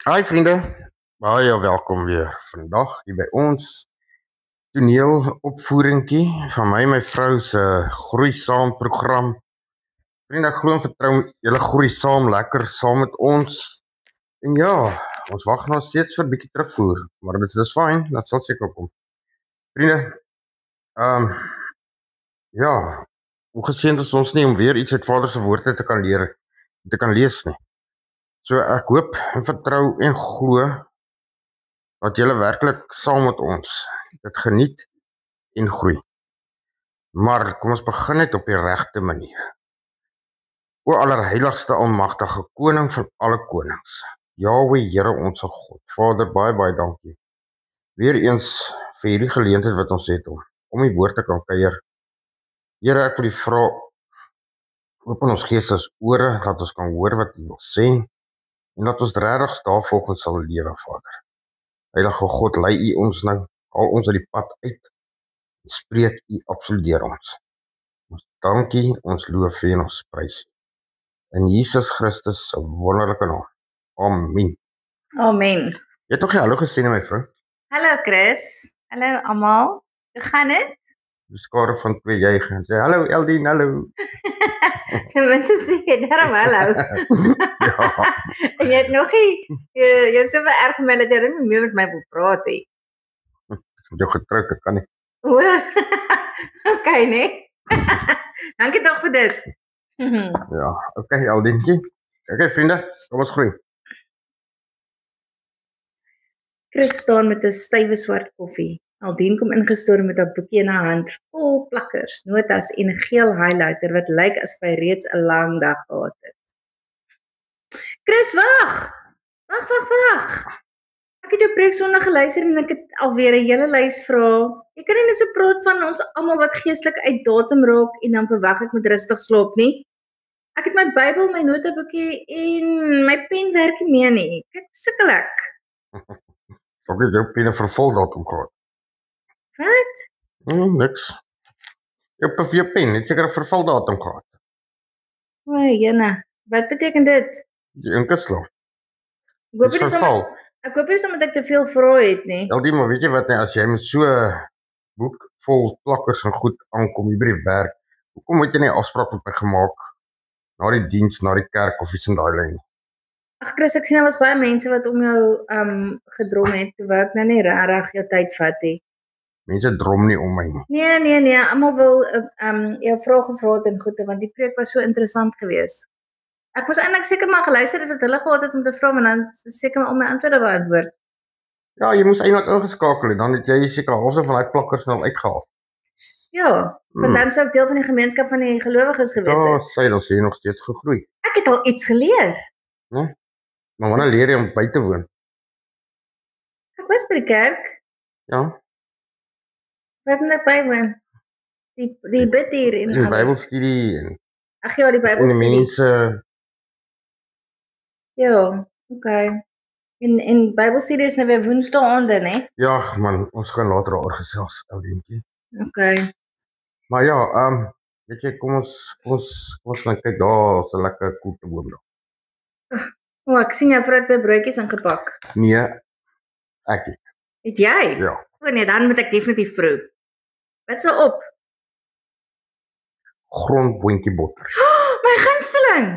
Hi vriende, baie welkom weer vandag hier by ons toneelopvoeringkie van my en my vrou se groei saam program. Vriende, ek glo en vertrou julle groei saam lekker saam met ons. En ja, ons wag nog steeds vir 'n bietjie terugvoer, maar dit is fyn, dat sal seker kom. Vriende, ja, hoe geseënd is ons nie om weer iets uit Vader se woorde te kan leer, te kan lees nie. So ek hoop en vertrou en glo dat julle werklik saam met ons dit geniet en groei. Maar kom ons begin net op die regte manier. O allerheiligste almagtige koning van alle konings, Jahweh Here ons God, Vader, baie dankie. Weereens vir hierdie geleentheid wat ons het om die woord te kan kuier. Here, ek wil U vra, open ons geestes ore, dat ons kan hoor wat U wil sê, en dat ons regtig daarvolgens sal lewe, Vader. Heilige God, lei U ons nou, haal ons uit die pad uit, en spreek U absoluut ons. Ons dankie, ons loof U en ons prys U. In Jesus Christus se wonderlike naam. Amen. Amen. Jy het nog nie hallo gesê nie, my vrou? Hallo Chris. Hallo almal. Hoe gaan dit? Die skare van 2 juig en sê, hallo Eldien, hallo. Mense sê daarom hallo. Ja, En jy het nog nie, jy is so erg met my dat jy nie meer met my wil praat nie. ek moet jou getroud, ek kan nie. O, okay, nee. Dankie tog vir dit. Ja, okay, Eldientjie. Okay, vriende, kom ons groei. Chris staan met 'n stywe swart koffie. Aldien kom ingestorm met 'n boekie in haar hand vol plakkers, notas en 'n geel highlighter wat lyk asof hy reeds 'n lang dag gehad het. Chris, wag! Wag. Ek het jou preek Sondag geluister en ek het alweer 'n hele lys vrae. Jy kan nie net so praat van ons almal wat geestelik uit datum raak en dan verwag ek moet rustig slaap nie. Ek het my Bybel, my notaboekie en my pen werk nie meer nie. Kyk, sukkel ek. Ek het jou pen vervul datum gehad. Wat? Niks. Jou pen het seker 'n verval datum gehad. O, jene. Wat beteken dit? Die inkesla. Ek hoop Dis nie verval. Ek hoop nie omdat ek te veel vrae het nie. Eldien, maar weet jy wat, as jy met so 'n boek vol plakkers en goed aankom hier by die werk, hoekom het jy nie 'n afspraak met my gemaak na die diens, na die kerk of iets in daai lyn nie? Ag Chris, ek sien daar was baie mense wat om jou gedrom het, terwyl ek nou nie regtig jou tyd vat nie. Mense drom nie om my nie. Nee, almal wil jou vrae gevra het en goede, want die preek was so interessant geweest. Ek moes eintlik seker maar geluister het wat hulle gehad het om te vra, maar dan seker al my antwoorde beantwoord. Ja, jy moes eintlik ingeskakel het, dan het jy seker halfte van daai plakkers nou uitgehaal. Ja, want dan sou ek deel van die gemeenskap van die gelowiges gewees Ja, het. sy dan sê jy nog steeds gegroei. Ek het al iets geleer. Maar wanneer leer jy om by te woon? Ek was by die kerk. Ja, Wat moet ek bywoon? Die bid hier en die alles. Bybelstudie en Ag ja, die die Bybelstudie. mense. Ja, okay. En Bybelstudie is nou weer woensdaande, né? Ja, man, ons gaan later daaroor gesels, oudientjie. Okay. Maar ja, weet jy, kom ons gaan kyk, daar is 'n lekker koelteboom daar. O, ek sien jou vrou het 2 broodjies ingepak. Nee, ek het. Het jy? Ja, O nee, dan moet ek definitief proe. Wat so op? grondboontjie botter Oh, my gunsteling.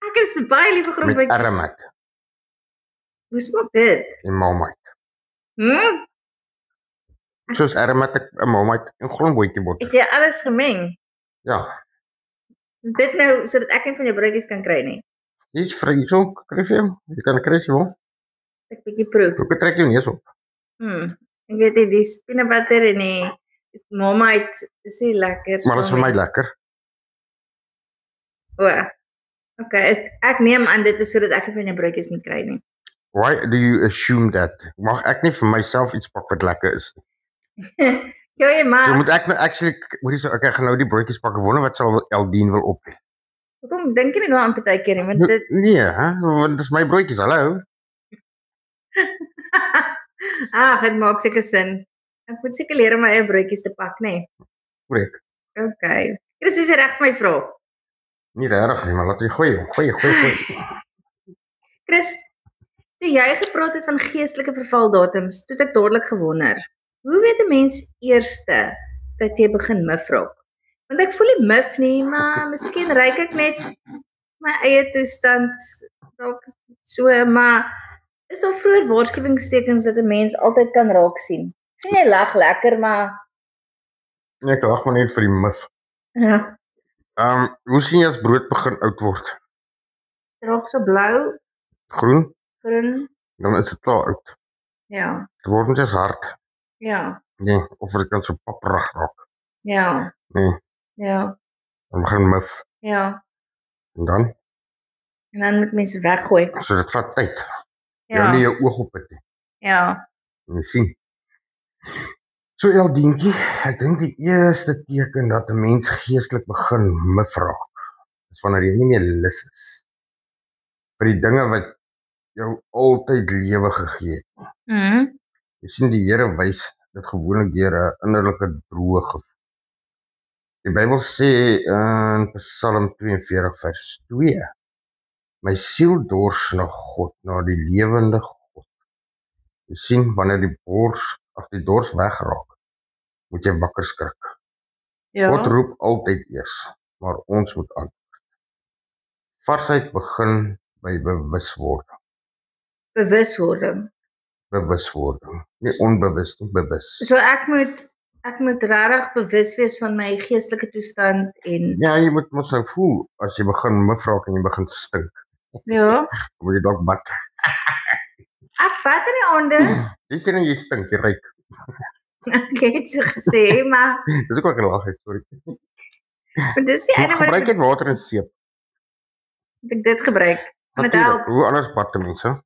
Ek is baie lief vir met grondboontjie. ermat Hoe smaak dit? en malmite. Hm? Soos ermat, malmite en grondboontjie botter. Het jy alles gemeng? Ja, Is dit nou sodat ek een van jou broodjies kan kry nie? dis vry so, kry vir jou. Jy kan kry as jy wil. Ek bietjie proe. Ek trek jou neus op. Ek weet nie, die peanut butter en die Marmite is nie lekker. Maar dit is vir my lekker. O. Okay, ek neem aan dit is sodat ek nie van jou broodjies moet kry nie. Why do you assume that? Mag ek nie vir myself iets pak wat lekker is nie? Ja, jy mag. So moet ek nou actually, ek gaan nou die broodjies pak. Ek wonder wat sal Eldien wil op hê. Hoekom dink jy nie daaraan partykeer nie, want dit Nee, hè? Want dis my broodjies, hallo. dit maak seker sin. Ek moet seker leer om my eie broodjies te pak, nê? Korrek. Okay. Chris, is jy reg vir my vraag? Nie regtig nie, maar laat jy gooi. Chris, Toe jy gepraat het van geestelike vervaldatums, toe het ek dadelik gewonder, hoe weet 'n mens eerste dat jy begin mif raak? Want ek voel nie mif nie, maar miskien ruik ek net my eie toestand dalk so, maar is daar vroeër waarskuwingstekens dat 'n mens altyd kan raak sien? Sien jy lag lekker, maar Nee, ek lag maar net vir die mif. ja, Hoe sien jy as brood begin oud word? raak so blou, Groen? groen, Dan is dit klaar oud. ja, Dit word nie eens hard. ja, Nee, of dit kan so papperig raak. ja, Nee, ja, dan begin mif. ja, En dan? en dan moet mense weggooi, So dit vat tyd. Jy hou nie ja, jou oog op dit nie. ja, Jy sien. So Eldientjie, ek dink die eerste teken dat 'n mens geestelik begin mif raak, is wanneer jy nie meer lus is vir die dinge wat jou altyd lewe gegee het. Jy sien die Here wys dit gewoonlik deur 'n innerlike droog. Die Bybel sê in Psalm 42 vers 2: My siel dors na God, na die lewende God. Jy sien, wanneer die dors wegraak, moet jy wakker skrik. ja, God roep altyd eers, maar ons moet antwoord. Varsheid begin by bewuswording. bewuswording. Bewuswording. Nie onbewus nie, bewus. So ek moet regtig bewus wees van my geestelike toestand en Ja, jy moet mos nou voel as jy begin mif raak en jy begin stink. ja, Dan moet jy dalk bad. ek bad in die aande. Jy sê dan jy stink, jy ruik. Ek het so gesê, maar Dis ook wat ek lag het, sorry. dis die Maar ene wat gebruik net water en seep. ek dit gebruik. En dit Natuurlijk, help. hoe anders bad die mense?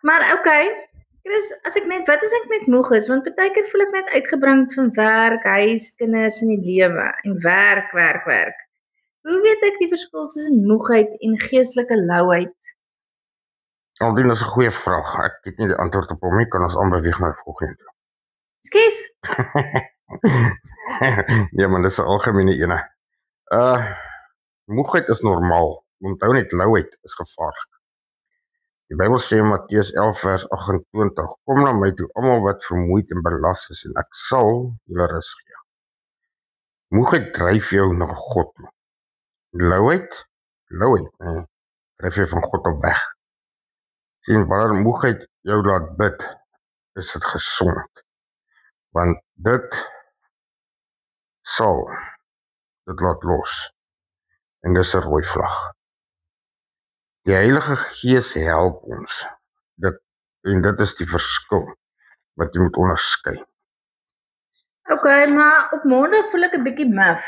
Maar okay, Chris, wat as ek net moeg is, want partykeer voel ek net uitgebrand van werk, huis, kinders en die lewe en werk. Hoe weet ek die verskil tussen moegheid en geestelike lauheid? Aldien is 'n goeie vraag. Ek het nie die antwoord op hom nie, kan ons aanbeweeg na die volgende. Skus. Ja, maar dis 'n algemene ene. Moegheid is normaal. Onthou net, lauheid is gevaarlik. Die Bybel sê in Matteus 11 vers 28: Kom na my toe, almal wat vermoeid en belas is, en ek sal julle rus gee. Moegheid dryf jou na God toe. Lauheid, nee, dryf jou van God op weg. Sien, wanneer moegheid jou laat bid, is dit gesond. Want dit sal dit laat los. En dis 'n rooi vlag. Die Heilige Gees help ons. Dit is die verskil wat jy moet onderskei. Okay, maar op maandag voel ek 'n bietjie mif.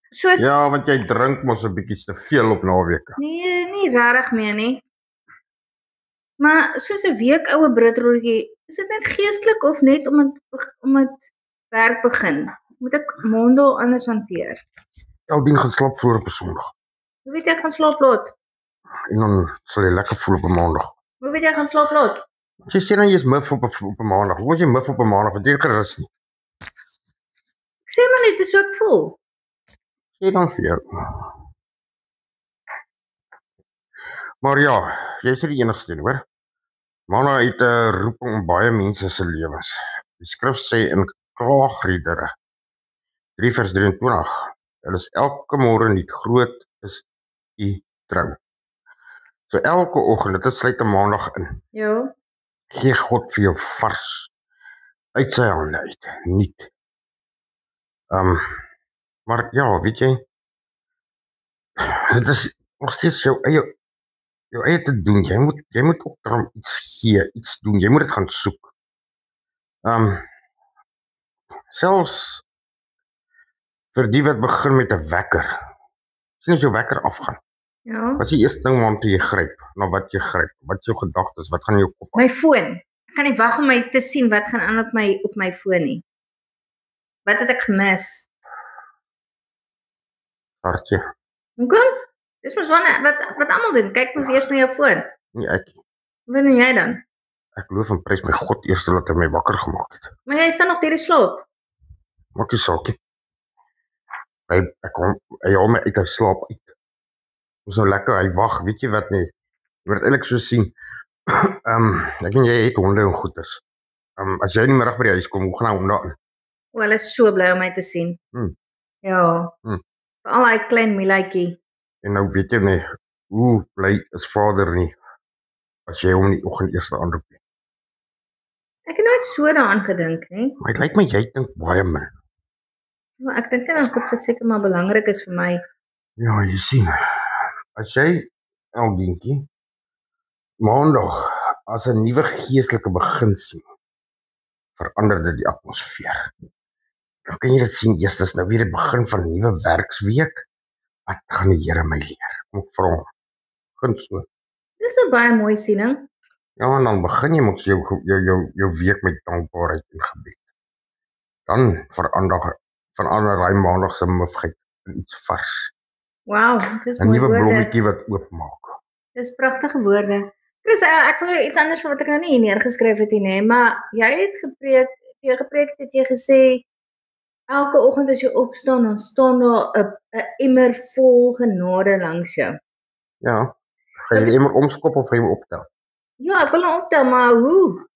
Soos Ja, want jy drink mos 'n bietjie te veel op naweke. nee, nie regtig meer nie. Maar soos 'n week oue broodrolletjie, is dit net geestelik of net omdat werk begin? Moet ek maandag anders hanteer? Aldien gaan slaap vroeg op 'n Sondag. Hoe weet jy ek gaan slaap laat? En dan sal jy lekker voel op 'n Maandag. Hoe weet jy ek gaan slaap laat? As jy sê dan jy's mif op 'n Maandag. Hoe is jy mif op 'n Maandag? Want jy het gerus nie. Ek sê maar net dis hoe ek voel. Sê dan vir jou. Maar ja, jy is nie die enigste nie, hoor. Maandag het 'n roeping in baie mense se lewens. Die skrif sê in Klaagliedere 3 vers 23: Hulle is elke môre nie groot is u trou. So elke oggend, dit sluit 'n Maandag in, Ja. gee God vir jou vars uit sy hande uit, nuut. Maar ja, weet jy, dit is nog steeds jou eie te doen. Jy moet ook daarom iets gee, iets doen. Jy moet dit gaan soek. Selfs vir die wat begin met 'n wekker. Sien as jou wekker afgaan. Ja. Wat is die eerste ding waarna jy gryp? Na wat jy gryp? Wat is jou gedagtes? Wat gaan in jou kop? My foon. Ek kan nie wag om my te sien wat gaan aan op my foon nie. Wat het ek gemis? Hartjie. Hoekom? Dis mos wat almal doen. Kyk mos eers na jou foon. Nie ek. Wat doen jy dan? Ek loof en prys my God eers dat hy my wakker gemaak het. Maar jy staan nog deur die slaap. Maak nie saak nie. Hy haal my uit sy slaap uit. Dis nou lekker, hy wag, weet jy wat nie. Jy word eintlik so sien. Ek weet jy het honde en goedes. As jy in die middag by die huis kom, hoe gaan hy honde aan? Hulle is so bly om my te sien. Ja. Veral hy klein Milaitjie. En nou weet jy nie, hoe bly is vader nie, as jy hom in die oggend eers aanroep nie. Ek het nooit so daaraan gedink nie. Maar dit lyk my jy dink baie min. Maar ek dink dan goed wat seker maar belangrik is vir my. Ja, jy sien, as jy, Aldientjie, maandag as 'n nuwe geestelike begin sien, verander dit die atmosfeer. Dan kan jy dit sien, dis nou weer die begin van 'n nuwe werksweek. Wat gaan die Here my leer? Kom ek vra hom. Begin so. Dis 'n baie mooi siening. Ja, en dan begin jy mos jou week met dankbaarheid en gebed. Dan verander daai maandag se mufheid in iets vars. Wow, dis 'n mooi nuwe woorde. blommetjie wat oopmaak. Dis pragtige woorde. Chris, ek wil jou iets anders van wat ek nou nie hier neergeskryf het nie, maar jy het gepreek het jy gesê elke oggend as jy opstaan, dan staan daar 'n emmer vol genade langs jou. Ja. Gaan jy die emmer omskop of gaan jy hom optel? Ja, ek wil hom optel, maar hoe?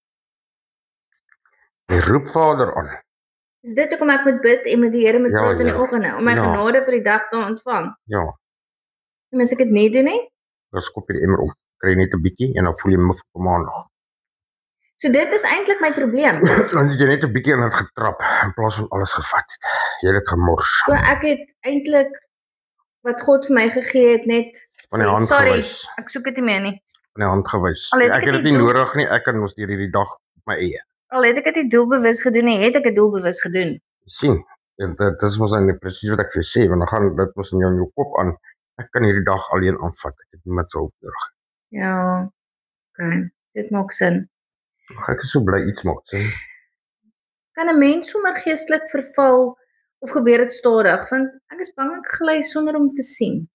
Jy roep Vader aan. Is dit hoekom ek moet bid en met die Here moet Ja, praat in die ja. oggende om my Ja. genade vir die dag te ontvang? Ja, En as ek dit nie doen nie? dan skop jy die emmer om. Kry jy net 'n bietjie en dan voel jy muf op maandag. So dit is eintlik my probleem. Dan het jy net 'n bietjie in dit getrap in plaas van alles gevat het. Jy het dit gemors. So ek het eintlik wat God vir my gegee het net Van die hand sorry, gewys. ek soek dit nie meer nie. Van die hand gewys. Al het Ek ek het dit dit nie doel- nodig nie. Ek kan mos deur hierdie dag op my eie. Al het ek dit nie doelbewus gedoen nie, het ek dit doelbewus gedoen. Sien. Dit is mos nou presies wat ek vir jou sê, want dan gaan dit mos in jou kop aan. Ek kan hierdie dag alleen aanvat. Ek het niemand se hulp nodig. Ja. Okay, dit maak sin. Ek is so bly iets maak sin. Kan 'n mens sommer geestelik verval of gebeur dit stadig? Want ek is bang ek gly sonder om te sien.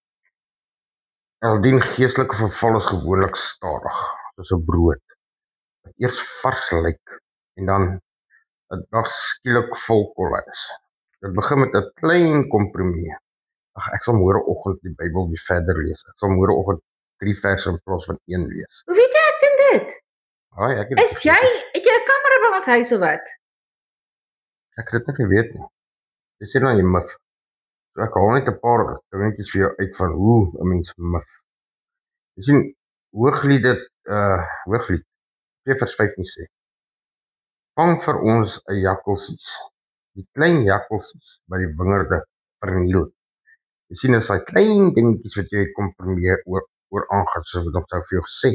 Aldien geestelike verval is gewoonlik stadig, soos 'n brood. Wat eers vars lyk en dan 'n dag skielik vol kolle is. Dit begin met 'n klein kompromie. Ek sal môreoggend die Bybel weer verder lees. Ek sal môreoggend 3 verse in plaas van 1 lees. Hoe weet jy ek doen dit? Haai, ek het Het jy 'n kamera by ons huis of wat? Ek het dit nie geweet nie. Jy sê nou jy mif. So ek haal net 'n paar dingetjies vir jou uit van hoe 'n mens mif. Jy sien, Hooglied 2 vers 15 sê: Vang vir ons 'n jakkalsies. Die klein jakkalsies by die wingerde verniel. Jy sien, is daai klein dingetjies wat jy kompromie oor aangaan, soos wat ek sou vir jou gesê.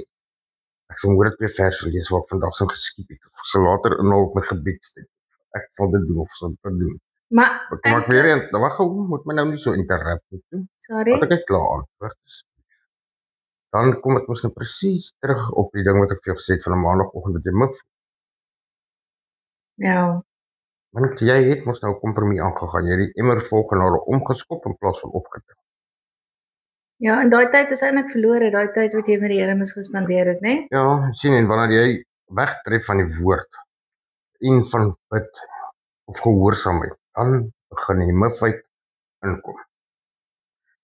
Ek sal môre 2 verse lees wat ek vandag sou geskiep het. Of sal later inhou op my gebedstyd. Ek sal dit doen of sal dit doen. Maar Kom ek weer in. Wag gou, moet my nou nie so interrupt nie. sorry. Wat ek net klaar antwoord is. Dan kom ek mos nou presies terug op die ding wat ek vir jou gesê het van 'n maandagooggend wat jy mif. Ja. Want jy het mos nou 'n kompromie aangegaan. Jy het die emmer vol genade omgeskop in plaas van opgetel. Ja, en daai tyd is eintlik verlore, daai tyd wat jy met die Here moes gespandeer het, né? Ja, sien, en wanneer jy wegtref van die woord en van bid of gehoorsaamheid, dan begin die mifheid inkom.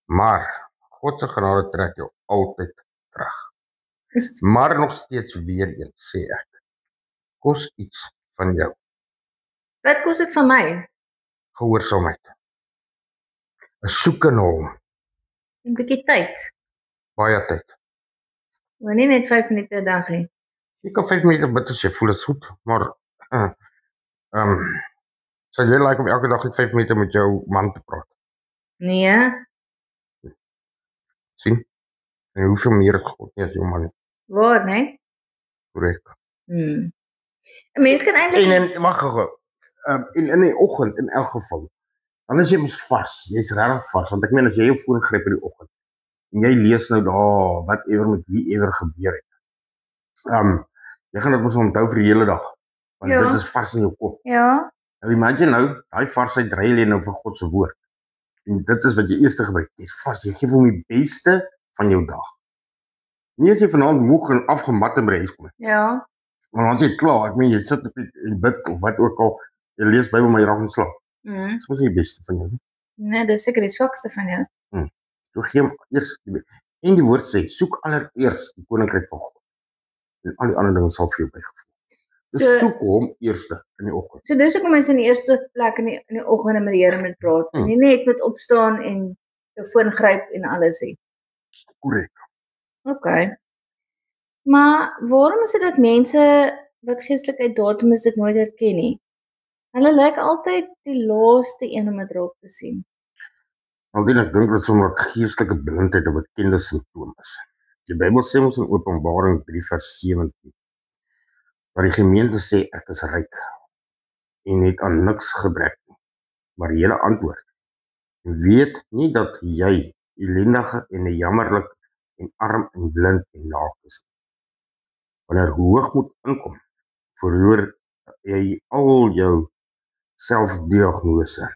Maar God se genade trek jou altyd terug. Maar nog steeds weer eens sê ek, kos iets van jou. Wat kos dit van my? Gehoorsaamheid. 'n soeke na hom, 'n bietjie tyd. baie tyd. Maar nie net 5 minute 'n dag nie. Jy kan 5 minute bid as jy voel dit is goed, maar sal jy like om elke dag net 5 minute met jou man te praat? Nee, Sien? En hoeveel meer het God nie as jou man nie? waar, né? Korrek. 'n Mens kan eintlik En wag gou. In die oggend in elk geval. Dan is jy mos vars. Jy's regtig vars want ek meen as jy jou foon gryp in die oggend en jy lees nou daar wat ewer met wie ewer gebeur het. Jy gaan dit mos onthou vir die hele dag. Want Ja. dit is vars in jou kop. ja, Nou imagine nou, daai varsheid dry jy nou vir God se woord. En dit is wat jy eers gebruik. Jy's vars. Jy gee vir hom die beste van jou dag. Nie as jy vanaand moeg en afgemat in by die huis kom. ja. Maar dan is jy klaar. Ek meen jy sit op en bid of wat ook al. Jy lees Bybel maar jy raak in slaap. Mm. Dis mos nie die beste van jou nie. Nee, dis seker die swakste van jou. So gee hom eers En die woord sê, soek allereers die koninkryk van God. En al die ander dinge sal vir jou bygevoeg. Dus soek hom eerste in die oggend. So dis hoekom mens in die eerste plek in die oggend met die Here moet praat. En nie net met opstaan en jou foon gryp en alles hê. Korrek. Okay. Maar waarom is dit dat mense wat geestelikheid datum is dit nooit herken nie? Hulle lyk altyd die laaste een om dit raak te sien. Aldien ek dink dat sommer geestelike blindheid 'n bekende simptoom is. Die Bybel sê ons in Openbaring 3 vers 17, waar die gemeente sê ek is ryk en het aan niks gebrek nie. Maar julle antwoord, weet nie dat jy ellendige en jammerlik en arm en blind en naak is. Wanneer hoogmoed inkom, verloor jy al jou selfdiagnose.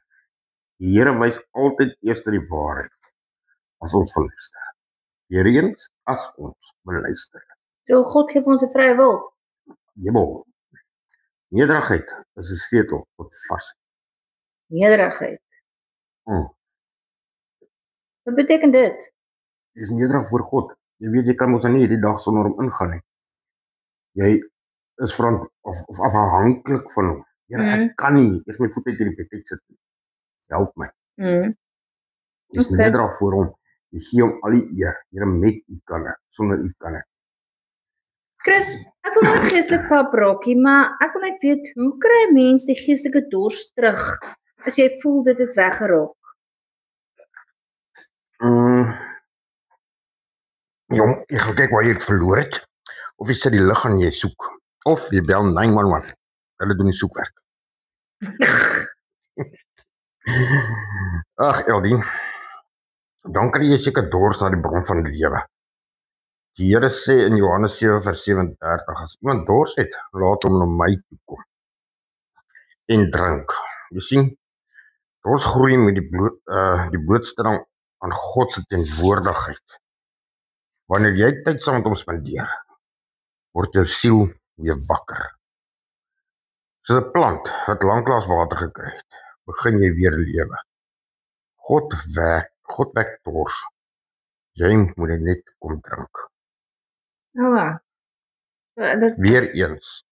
Die Here wys altyd eers die waarheid as ons verluister. Hiereens as ons beluister. So God gee vir ons 'n vrye wil. Jebel. Nederigheid is 'n sleutel tot vasheid. Nederigheid. Wat beteken dit? Jy is nederig voor God. Jy weet, jy kan mos nie hierdie dag sonder hom ingaan nie. Jy is of afhanklik van hom. Here, ek kan nie eers my voet uit hierdie bed uit sit nie. Help my. Jy is nederig voor hom. Jy gee hom al die eer. Here, met u kan ek, sonder u kan ek. Chris, ek wil nooit geestelik pap raakie, maar ek wil net weet, hoe kry 'n mens die geestelike dors terug as jy voel dit het weggeraak? Jy gaan kyk waar jy het verloor het, of jy sit die lig aan jy soek, of jy bel 911, hulle doen die soekwerk. Ag, Eldien, dan kry jy seker dors na die bron van lewe. Die Here sê in Johannes 7 vers 37, as iemand dors het, laat hom na my toe kom en drink. Jy sien, dors groei met die blootstelling aan God se teenwoordigheid. Wanneer jy tyd saam met hom spandeer, word jou siel weer wakker. Soos 'n plant wat lanklaas water gekry het, begin jy weer lewe. God wek dors. Jy moet dit net kom drink. Weer eens,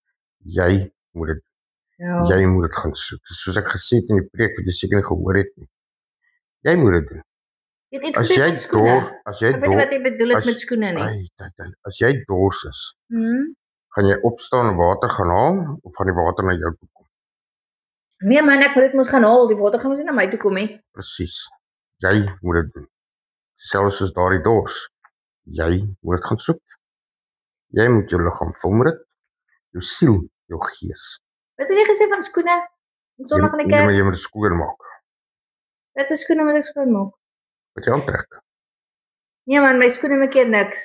jy moet dit gaan soek. Soos ek gesê het in die preek wat jy seker nie gehoor het nie. Jy moet dit doen. As jy wat jy bedoel met skoene nie. As jy dors is, gaan jy opstaan en water gaan haal, of gaan die water na jou toe kom? Nee man, ek moet dit mos gaan haal, die water gaan mos nie na my toe kom nie. Presies, jy moet dit doen. Selfs soos daardie dors, jy moet dit gaan soek. Jy moet jou liggaam vul met dit, jou siel, jou gees. Wat het jy gesê van skoene? Sondag in die kerk? Jy moet dit skoon maak. Wat is skoene moet ek skoon maak? Wat jy aantrek. Nee man, my skoene maak keer niks.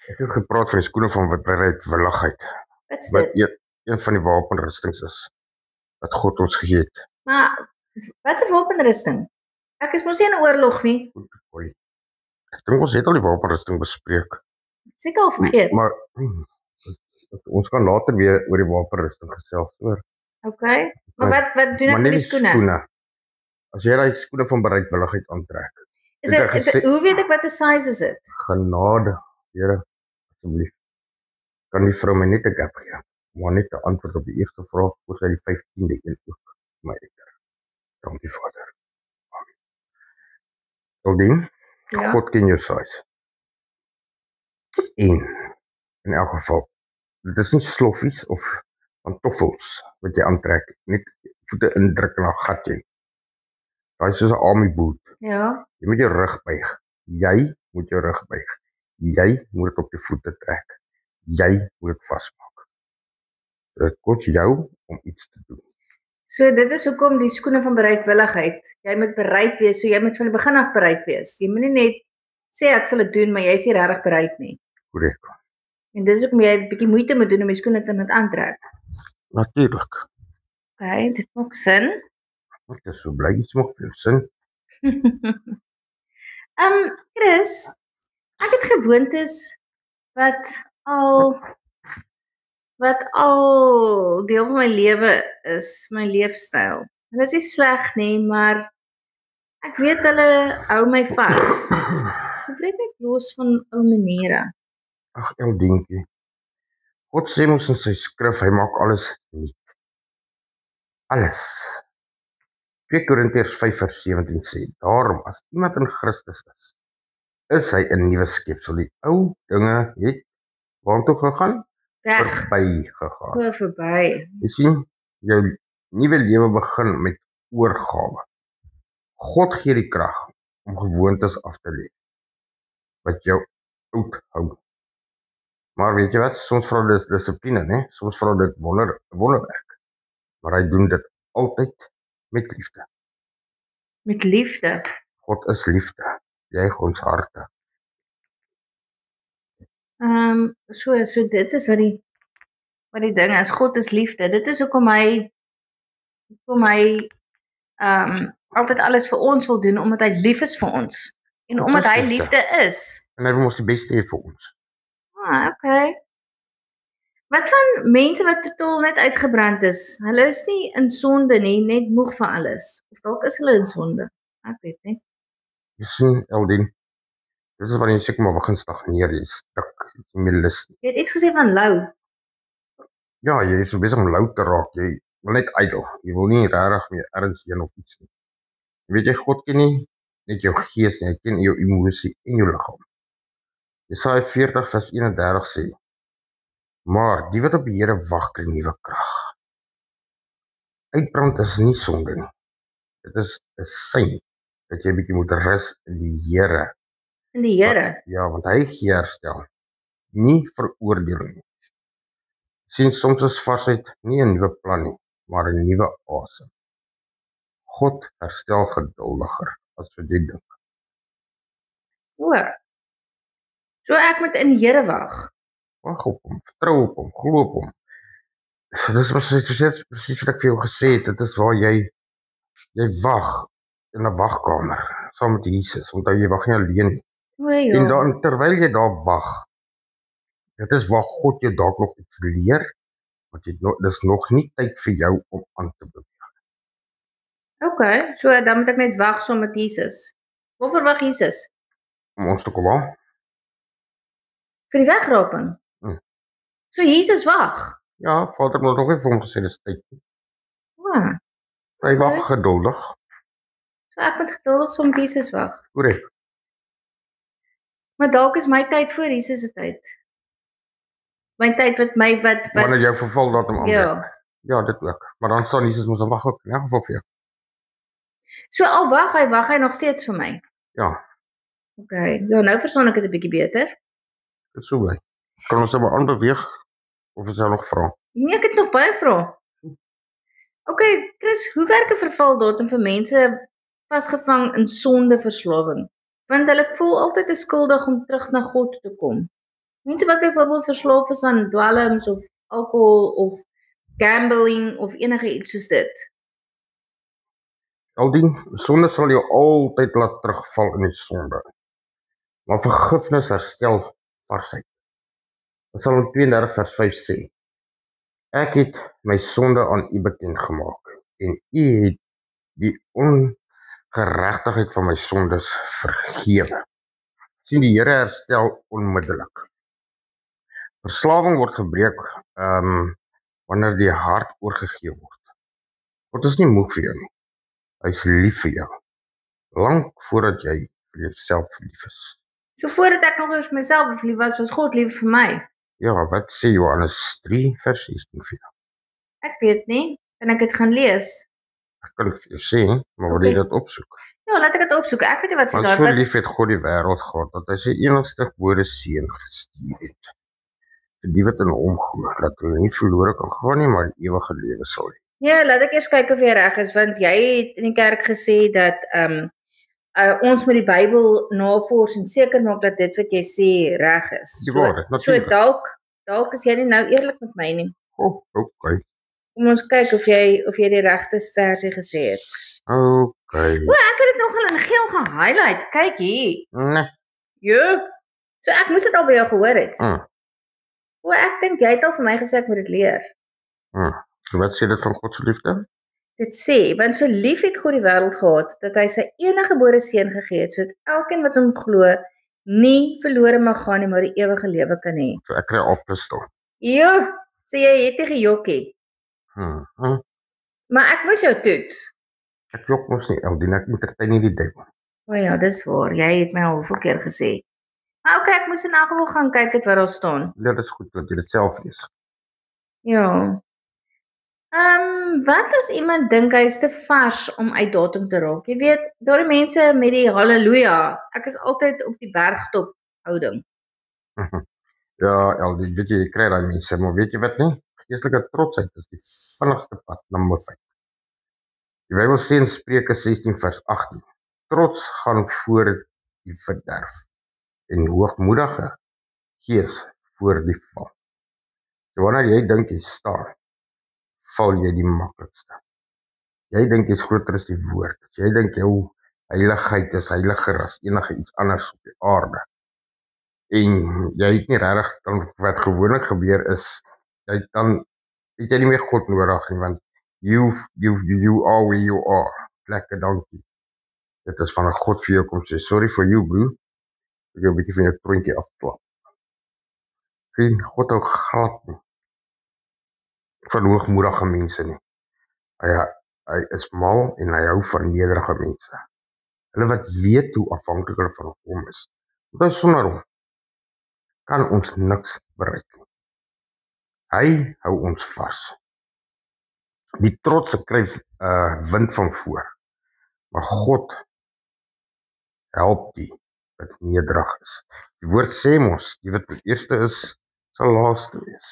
Ek het gepraat van die skoene van bereidwilligheid. Wat is Wat dit? een van die wapenrustings is, wat God ons gegee het. Maar, wat is 'n wapenrusting? Ek is mos nie in 'n oorlog nie. Ek dink ons het al die wapenrusting bespreek. Seker al vergeet. Maar, ons gaan later weer oor die wapenrusting gesels, hoor. Okay, maar wat doen ek met die skoene? As jy daai skoene van bereidwilligheid aantrek. Hoe weet ek wat 'n size is dit? Genade, Here, asseblief. Kan die vrou my net 'n gap gee? Maar net 'n antwoord op die eerste vraag, voor sy die 15de een ook my uitdruk. Dankie Vader. Amen. Eldien, Ja. God ken jou size. En, in elk geval, dit is nie sloffies of pantoffels wat jy aantrek, net voete indruk en dan gat jy. Daai is soos 'n army boot. Ja. Jy moet jou rug buig. Jy moet jou rug buig. Jy moet dit op die voete trek. Jy moet dit vasmaak. Dit kos jou om iets te doen. So dit is hoekom die skoene van bereidwilligheid. Jy moet bereid wees, so jy moet van die begin af bereid wees. Jy moenie net sê ek sal dit doen, maar jy is nie regtig bereid nie. Korrek. En dis hoekom jy 'n bietjie moeite moet doen om die skoene te moet aantrek. Natuurlik. Okay, dit maak sin. Ek is so bly iets maak vir sin. Chris, ek het gewoontes wat al deel van my lewe is, my leefstyl. Hulle is nie sleg nie, maar ek weet hulle hou my vas. Hoe breek ek los van ou maniere. Ag, Eldientjie. God sê mos in sy skrif, hy maak alles nuut. Alles. 2 Korintiërs 5:17 sê, daarom as iemand in Christus is hy 'n nuwe skepsel. Die ou dinge het waartoe gegaan? Weg, Verby gegaan. go verby. Jy sien, jou nuwe lewe begin met oorgawe. God gee die krag om gewoontes af te lê wat jou oud hou. Maar weet jy wat, soms vra dit dissipline, né? Soms vra dit wonderwerk. Maar hy doen dit altyd met liefde. Met liefde. God is liefde. Juig ons harte. So dit is wat die ding is. God is liefde. Dit is hoekom hy altyd alles vir ons wil doen, omdat hy lief is vir ons. En omdat hy liefde is. En hy wil ons die beste hê vir ons. Okay. Wat van mense wat totaal net uitgebrand is? Hulle is nie in sonde nie, net moeg vir alles. Of dalk is hulle in sonde. Ek weet nie. Jy sien, Eldien, dit is wanneer jy seker maar begin stagneer, jy stik, jy is nie meer lus nie. Jy het iets gesê van lou. Ja, jy is so besig om lou te raak, jy wil net idle, jy wil nie regtig meer ergens heen of iets nie. Weet jy, God ken nie net jou gees nie, hy ken jou emosie en jou liggaam. Jesaja 40:31 sê, maar die wat op die Here wag, kry nuwe krag. Uitbrand is nie sonde nie. Dit is 'n sein dat jy 'n bietjie moet rus in die Here. In die Here. Ja, want hy gee herstel, nie veroordeling nie. Sien, soms is varsheid nie 'n nuwe plan nie, maar 'n nuwe asem. God herstel geduldiger as wat jy dink. O. So ek moet in die Here wag. Wag op hom, vertrou op hom, glo op hom. Dis presies wat ek vir jou gesê het, dit is waar jy wag in 'n wagkamer saam met Jesus. Onthou, jy wag nie alleen nie. O ja. En dan terwyl jy daar wag, dit is waar God jou dalk nog iets leer, want dis nog nie tyd vir jou om aan te beweeg. Okay, so dan moet ek net wag saam met Jesus. Waarvoor wag Jesus? Om ons te kom haal. Vir die wegraping. So Jesus wag. Ja, Vader moet nog nie vir hom gesê dis tyd nie. O. Hy wag geduldig. So ek moet geduldig saam met Jesus wag. Korrek. Maar dalk is my tyd voor Jesus se tyd. My tyd wat Wanneer jou vervaldatum aanbreek. Ja. Ja, dit ook. Maar dan staan Jesus mos wag ook in 'n geval vir jou. So al wag hy nog steeds vir my. Ja, Okay. Ja, nou verstaan ek dit 'n bietjie beter. dit is so bly. Kan ons maar aanbeweeg of is daar nog vrae? Nee, ek het nog baie vrae. Okay, Chris, hoe werk 'n vervaldatum vir mense vasgevang in sondeverslawing? Want hulle voel altyd te skuldig om terug na God te kom. Mense wat byvoorbeeld verslaaf is aan dwelms of alkohol of gambling of enige iets soos dit. Aldien, sonde sal jou altyd laat terugval in die sonde. Maar vergifnis herstel varsheid. Psalm 32:5 sê, ek het my sonde aan u bekend gemaak en u het die ongeregtigheid van my sondes vergewe. Sien, die Here herstel onmiddellik. Verslawing word gebreek wanneer die hart oorgegee word. God is nie moeg vir jou nie. Hy is lief vir jou. Lank voordat jy vir jouself lief is. So voordat ek nog eens vir myself lief was God lief vir my. Ja, wat sê Johannes 3:16 vir jou? Ek weet nie, kan ek dit gaan lees? Ek kan dit vir jou sê, maar wil jy dit opsoek? Ja, laat ek dit opsoek. Ek weet nie wat sê Want daar so wat. lief het God die wêreld gehad, dat hy sy enigste gebore seun gestuur het. Vir die wat in hom glo, dat hulle nie verlore kan gaan nie, maar die ewige lewe sal hê. Ja, laat ek eers kyk of jy reg is, want jy het in die kerk gesê dat ons moet die Bybel navors en seker maak dat dit wat jy sê reg is. Die waarheid, So natuurlijk. dalk is jy nie nou eerlik met my nie. Oh, okay. Kom ons kyk of jy die regte versie gesê het. Okay. O, ek het dit nogal in geel gehighlight. Kyk hier. Nee. Ja. So ek moes dit al by jou gehoor het. O, ek dink jy het al vir my gesê ek moet dit leer. So wat sê dit van God se liefde? Dit sê, want so lief het God die wêreld gehad, dat hy sy enige gebore seun gegee het, sodat elkeen wat hom glo, nie verlore mag gaan nie, maar die ewige lewe kan hê. So ek kry A+ dan. Ja, sê jy het nie gejokkie. Hmm. Maar ek moes jou toets. Ek jok mos nie, Eldien, ek entertain nie die duiwel. O ja, dis waar. Jy het my al hoeveel keer gesê. Maar okay, ek moes in elk geval gaan kyk het wat daar staan. Ja, dis goed dat jy dit self lees. Ja. Wat as iemand dink hy is te vars om uit datum te raak? Jy weet, daar die mense met die halleluja. Ek is altyd op die bergtop houding. Ja, Eldien, weet jy kry daai mense, maar weet jy wat nie? Geestelike trotsheid is die vinnigste pad na moefheid. Die Bybel sê in Spreuke 16 vers 18, trots gaan voor die verderf en hoogmoedige gees voor die val. So wanneer jy dink jy staan, val jy die maklikste. Jy dink jy's groter as die woord. Jy dink jou heiligheid is heiliger as enige iets anders op die aarde. En jy het nie regtig dan wat gewoonlik gebeur is, het jy nie meer God nodig nie, want you are where you are. Lekker dankie. Dit is van 'n God vir jou kom sê, sorry for you bro, ek jou 'n bietjie van jou trontjie afklap. Geen God hou glad nie van hoogmoedige mense nie. Hy is mal en hy hou van nederige mense. Hulle wat weet hoe afhanklik hulle van hom is. Want sonder hom kan ons niks bereik nie. Hy hou ons vas. Die trotse kry wind van voor. Maar God help die wat nederig is. Die woord sê mos, die wat die eerste is, sal laaste wees.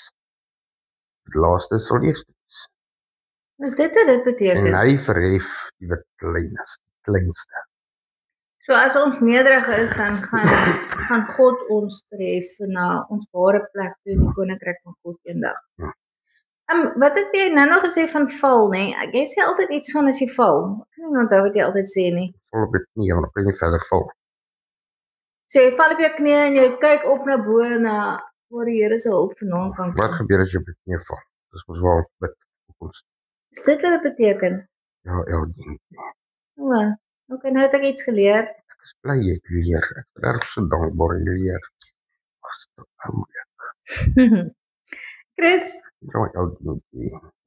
Die laaste sal eerste wees. Is dit wat dit beteken? En hy verhef die wat klein is, die kleinste. So as ons nederig is, dan gaan God ons verhef na ons ware plek toe in die koninkryk van God eendag. Wat het jy nou nog gesê van val, nê? Jy sê altyd iets van as jy val. Ek kan nie onthou wat jy altyd sê nie. Val op die knie, want dan kan jy verder val. So jy val op jou knie en jy kyk op na bo na waar die Here se hulp vandaan kan Wat kom. gebeur as jy op die knie val? Dis mos waar ons bid. Is dit wat dit beteken? Ja, Eldien. O, okay, nou het ek iets geleer. Ek is bly jy het leer. Ek is erg so dankbaar jy leer. Was dit oulik. Chris, Ja, Eldien.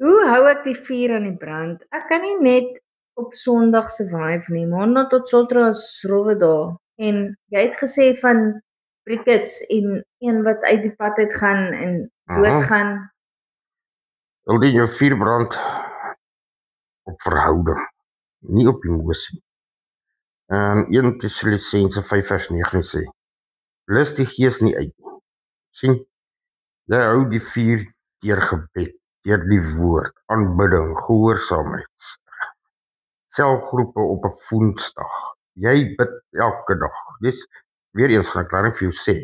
hoe hou ek die vuur aan die brand? Ek kan nie net op Sondag survive nie, Maandag tot Saterdag is rowwe dae. En jy het gesê van briquettes en een wat uit die pad uit gaan en doodgaan. Eldien, jou vuur brand op verhouding, nie op emosie. En 1 Tessalonisense 5 vers 9 sê, blus die gees nie uit nie. Sien, jy hou die vuur deur gebed, deur die woord, aanbidding, gehoorsaamheid, selgroepe op 'n Woensdag. Jy bid elke dag. Dis weer eens gaan ek klaar vir jou sê.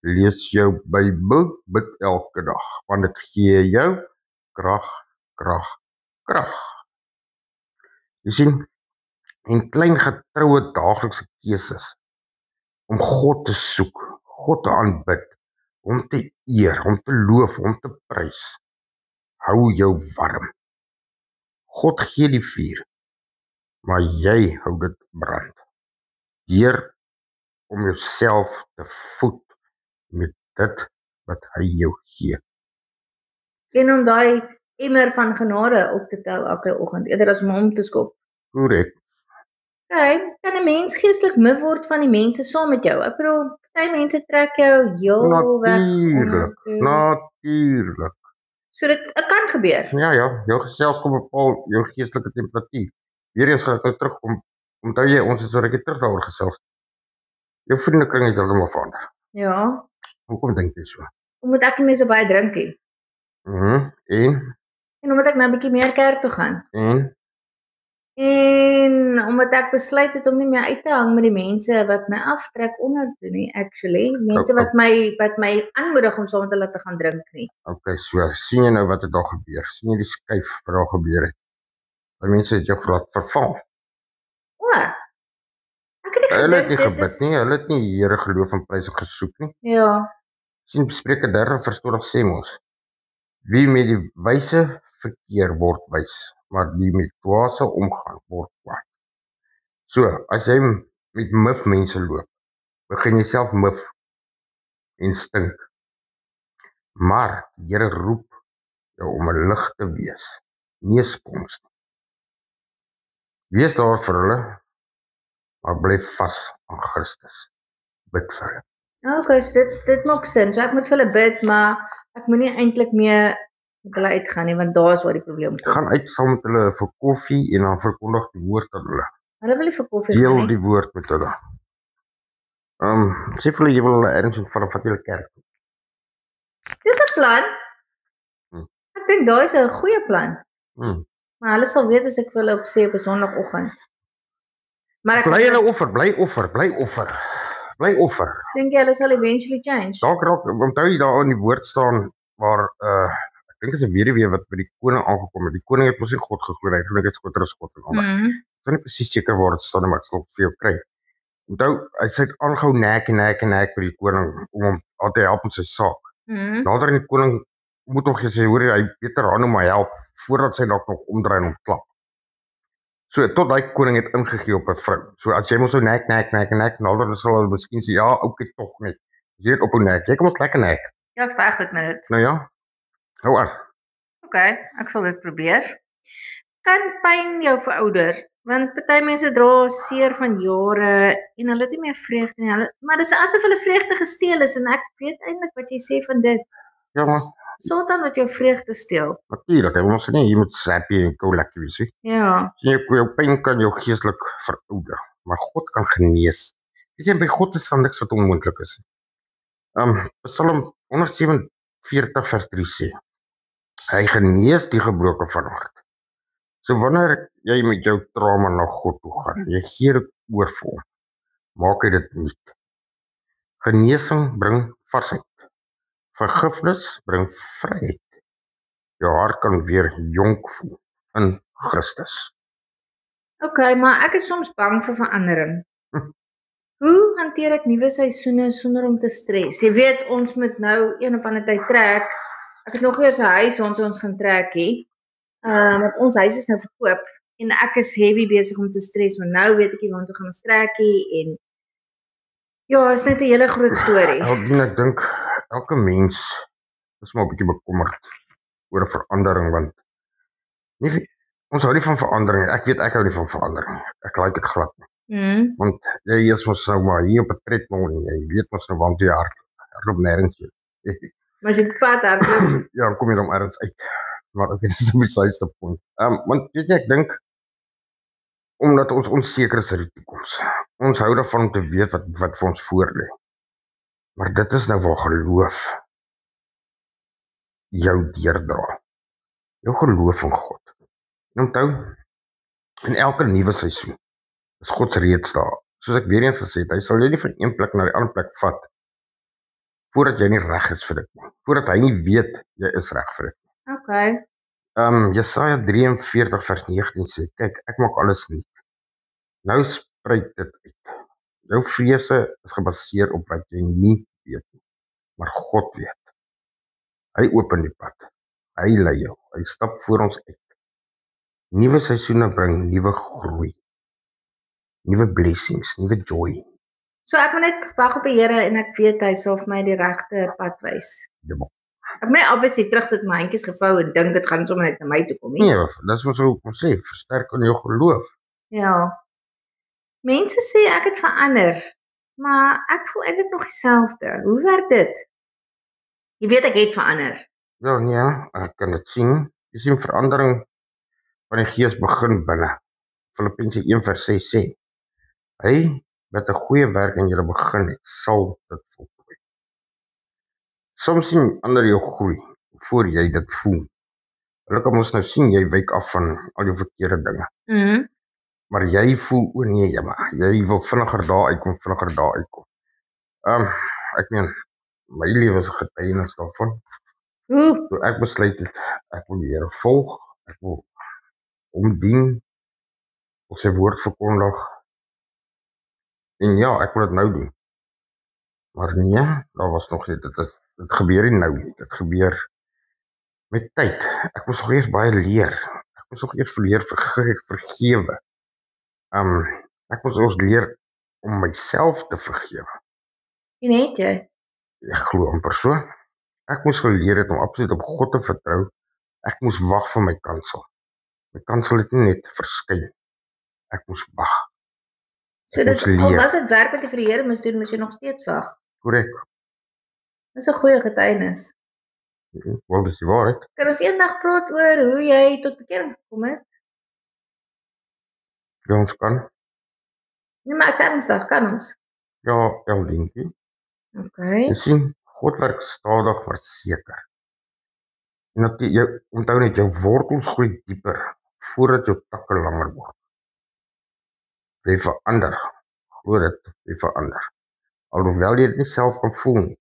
Lees jou Bybel, bid elke dag, want dit gee jou krag. Jy sien, en klein getroue daaglikse keuses om God te soek, God te aanbid, hom te eer, hom te loof, hom te prys. Hou jou warm. God gee die vuur, maar jy hou dit brand. Deur om jouself te voed met dit wat hy jou gee. En om daai emmer van genade op te tel elke oggend, eerder as om te skop. Korrek. Okay, kan 'n mens geestelik mif word van die mense saam met jou? Ek bedoel, party mense trek jou heel weg. Natuurlijk. So dit kan gebeur. Ja, jou geselskap bepaal jou geestelike temperatuur. Weereens gaan ek nou terugkom. Onthou jy, ons het so rukkie terug daaroor gesels. Jou vriendekring het heeltemal verander. Ja. Hoekom dink jy so? Omdat ek nie meer so baie drink nie. En omdat ek nou 'n bietjie meer kerk toe gaan. En omdat ek besluit het om nie meer uit te hang met die mense wat my aftrek onder toe nie, actually. Mense wat my aanmoedig om saam met hulle te gaan drink nie. Okay, so sien jy nou wat het daar gebeur? Sien jy die skuif wat daar gebeur het? Die mense het jou laat verval. O. Ek het Hulle het nie gebid nie, hulle het nie die Here geloof en prys gesoek nie. Ja. Sien Spreuke 30 vers 20 sê mos, wie met die wyse verkeer word wys, maar die met dwaase omgaan word kwaad. So, as jy met mif mense loop, begin jy self mif en stink. Maar die Here roep jou om 'n lig te wees, nie 'n spons nie. Wees daar vir hulle, maar bly vas aan Christus. Bid vir hulle. Okay, so dit maak sin. So ek moet vir hulle bid, maar ek moenie eintlik meer met hulle uitgaan nie, want daar is waar die probleem kom. Gaan uit saam met hulle vir koffie en dan verkondig die woord aan hulle. Hulle wil nie vir koffie gaan Deel nie. die woord met hulle. Sê vir hulle jy wil hulle ergens van vat julle kerk toe. Dis 'n plan. Ek dink daai is 'n goeie plan. Maar hulle sal weet as ek vir hulle sê op 'n Sondagoggend. Maar ek Bly hulle offer, bly offer. dink jy hulle sal eventually change. Dalk raak, onthou jy daar in die woord staan waar ek dink is 'n weduwee wat by die koning aangekom het. Die koning het mos nie God geglo, hy het gedink dit skotter is God en al daai. Ek is nie presies seker waar dit staan, maar ek sal vir jou kry. Onthou, hy sê aangehou nek by die koning om hom aan te help met sy saak. Nader in die koning moet hom gesê, hoor hy beter aan om my help voordat sy dalk nog omdraai en hom klap. So tot daai koning het ingegee op 'n vrou. So as jy mos so nek nader sal hulle miskien sê ja, okay tog nie. As jy dit op 'n nek, jy kom ons lekker nek. Ja, ek's baie goed met dit. Nou ja. Hou aan. Okay, ek sal dit probeer. Kan pyn jou verouder? Want party mense dra seer van jare en hulle het nie meer vreugde nie. Maar dis asof hulle vreugde gesteel is en ek weet eintlik wat jy sê van dit. Ja maar Satan wat jou vreugde steel. natuurlik, hy wil ons nie hier met sappie en kou lekker wees nie. Ja. Jou pyn kan jou geestelik verouder, maar God kan genees. Weet jy, by God is daar niks wat onmoontlik is. Psalm 147 vers 3 sê, hy genees die gebroke van hart. So wanneer jy met jou trauma na God toe gaan, jy gee dit oor vir hom, maak hy dit nuut. Genesing bring varsheid. Vergifnis bring vryheid. Jou hart kan weer jonk voel in Christus. Okay, maar ek is soms bang vir verandering. Hoe hanteer ek nuwe seisoene sonder om te stres? Jy weet, ons moet nou een of ander tyd trek. Ek het nog eers 'n huis waartoe ons gaan trek hier. Want ons huis is nou verkoop en ek is heavy besig om te stres want nou weet ek nie waartoe gaan ons trek hier en ja, is net 'n hele groot storie. Ek dink elke mens is maar 'n bietjie bekommerd oor 'n verandering want ons hou nie van verandering. Ek hou nie van verandering. Ek like dit glad nie. Want jy is mos nou maar hier op 'n treadmill en jy weet mos nou waar jy hardloop nêrens heen. Maar as jy pad hardloop, ja, dan kom jy dan ergens uit. Maar okay, dit is besides the point. Want weet jy, ek dink omdat ons onseker is oor die toekoms. Ons hou daarvan om te weet wat vir ons voorlê. Maar dit is nou waar geloof jou deurdra. Jou geloof in God. En onthou, in elke nuwe seisoen is God reeds daar. Soos ek weer eens gesê het, hy sal jou nie van een plek na die ander plek vat voordat jy nie reg is vir dit nie. Voordat hy nie weet jy is reg vir dit nie. okay. Jesaja 43 vers 19 sê, kyk, ek maak alles nuut. Nou spruit dit uit. Jou vrese is gebaseer op wat jy nie weet nie, maar God weet. Hy open die pad. Hy lei jou. Hy stap voor ons uit. Nuwe seisoene bring nuwe groei. Nuwe blessings, nuwe joy. So ek moet net wag op die Here en ek weet hy sal vir my die regte pad wys. Ja, Ek moet net obviously terug sit my handjies gevou en dink dit gaan sommer net na my toe kom nie. nee, dis wat so kom sê, versterk in jou geloof. Ja. Mense sê ek het verander, maar ek voel eintlik nog dieselfde. Hoe werk dit? Jy weet ek het verander. Ja, nee, ek kan dit sien. Jy sien verandering van die gees begin binne. Filippense 1 vers 6 sê, hy wat 'n goeie werk in julle begin het, sal dit voltooi. Soms sien ander jou groei voor jy dit voel. Hulle kan ons nou sien jy wyk af van al jou verkeerde dinge. Maar jy voel o nee, ja, maar jy wil vinniger daar uitkom. Ek meen, my lewe is 'n getuienis daarvan. So ek besluit het, ek wil die Here volg, ek wil hom dien, op sy woord verkondig. En ja, ek wil dit nou doen. Maar nee, daar was nog nie, dit gebeur nie nou nie, dit gebeur met tyd. Ek moes nog eers baie leer. Ek moes nog eers leer vergewe. Ek moes ons leer om myself te vergewe. En het jy? Ek glo amper so. Ek moes geleer het om absoluut op God te vertrou. Ek moes wag vir my kansel. My kansel het nie net verskyn. Ek moes wag. So Ek dit, moes al leer. was dit werk wat jy vir die Here moes doen, moes jy nog steeds wag. Korrek. Dis 'n goeie getuienis. Wel, dis die waarheid. Kan ons eendag praat oor hoe jy tot bekering gekom het? Ja, ons kan. Nee, maar ek's ernstig, kan ons? Ja, Eldinkie. Okay. Jy sien, God werk stadig maar seker. En dat jy onthou net jou wortels groei dieper voordat jou takke langer word. Jy verander. Glo dit, jy verander. Alhoewel jy dit nie self kan voel nie.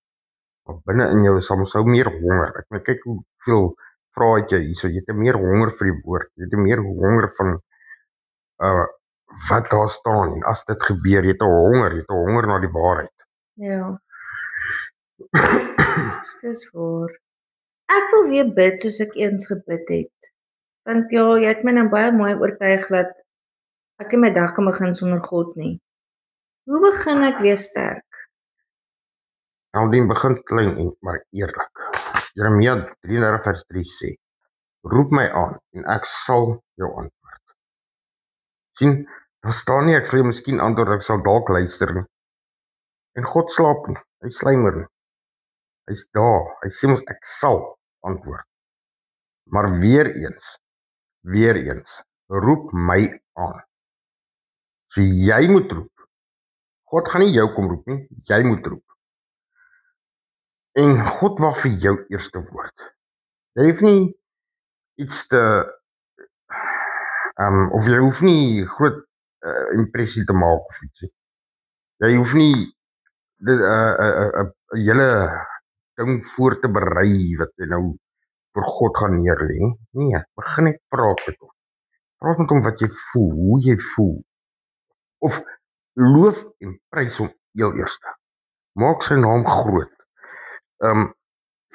Maar binne in jou is soms so meer honger. Ek moet kyk hoeveel vrae het jy hier. So jy het meer honger vir die woord. Jy het meer honger van wat daar staan. En as dit gebeur, jy het 'n honger na die waarheid. Ja. Dis voor. Ek wil weer bid soos ek eens gebid het. Want ja, jy het my nou baie mooi oortuig dat ek nie my dag kan begin sonder God nie. Hoe begin ek weer sterk? Aldien begin klein en maar eerlik. Jeremia 33 vers 3 sê, roep my aan en ek sal jou antwoord. Sien, daar staan nie ek sal jou miskien antwoord, ek sal dalk luister nie. En God slaap nie, hy slymer nie. Hy's daar, hy sê ons ek sal antwoord. Maar weer eens, roep my aan. So jy moet roep. God gaan nie jou kom roep nie, jy moet roep. En God wag vir jou eerste woord. Jy hoef nie iets te of jy hoef nie groot impressie te maak of iets nie. Jy hoef nie 'n hele ding voor te berei wat jy nou vir God gaan neerlê nie. Nee, begin net praat met hom. Praat met hom wat jy voel, hoe jy voel. Of loof en prys hom heel eerste. Maak sy naam groot.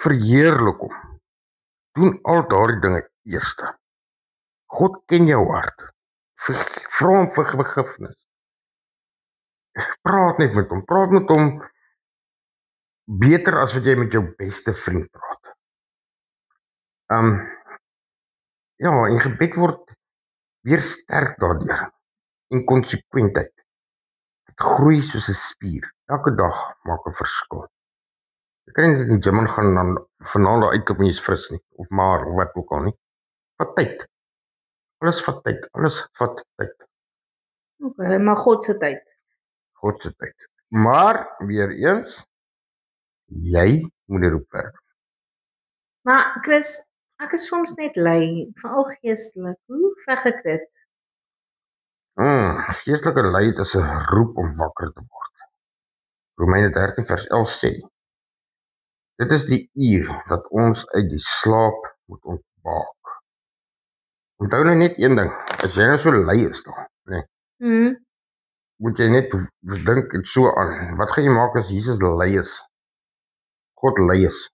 Verheerlik hom. Doen al daardie dinge eerste. God ken jou hart. Vra hom vir vergifnis. Praat net met hom. Praat met hom beter as wat jy met jou beste vriend praat. Ja, en gebed word weer sterk daardeur. En konsekwentheid. Dit groei soos 'n spier. Elke dag maak 'n verskil. Jy kan nie in die gym gaan dan vanaand daar uitloop en jy's fris nie. Of maar, of wat ook al nie. Vat tyd. Alles vat tyd. Alles vat tyd. Okay, maar God se tyd. God se tyd. Maar, weer eens, jy moet hierop werk. Maar Chris, ek is soms net lui, veral geestelik. Hoe veg ek dit? Geestelike lui is 'n roep om wakker te word. Romeine 13 vers 11 sê, dit is die uur dat ons uit die slaap moet ontwaak. Onthou nou net een ding, as jy nou so lui is dan, nee, moet jy net dink het so aan, wat gaan jy maak as Jesus lui is? God lui is.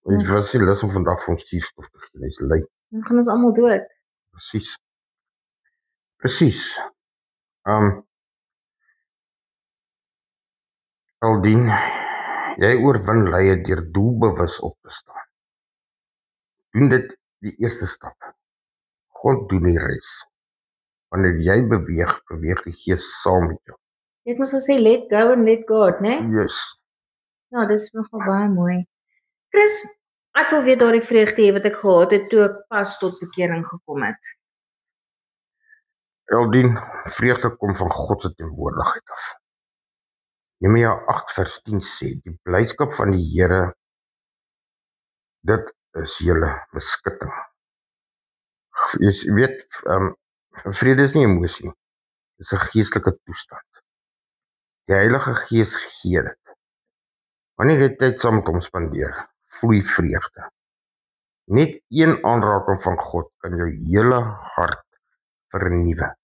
En jy was nie lus om vandag vir ons suurstof te gee, hy's lui. Dan gaan ons almal dood. Presies. Aldien, jy oorwin lye deur doelbewus op te staan. Doen dit die eerste stap. God doen die res. Wanneer jy beweeg die Gees saam met jou. Jy het mos gesê let go and let God, né? Yes. Ja, dis nogal baie mooi. Chris, ek wil weet daardie vreugde hê wat ek gehad het toe ek pas tot bekering gekom het. Aldien, vreugde kom van God se teenwoordigheid af. Jeremia 8 vers 10 sê, die blydskap van die Here, dit is julle beskutting. Jy weet, vrede is nie emosie nie. Dit is 'n geestelike toestand. Die Heilige Gees gee dit. Wanneer jy tyd saam met hom spandeer, vloei vreugde. Net een aanraking van God kan jou hele hart vernuwe.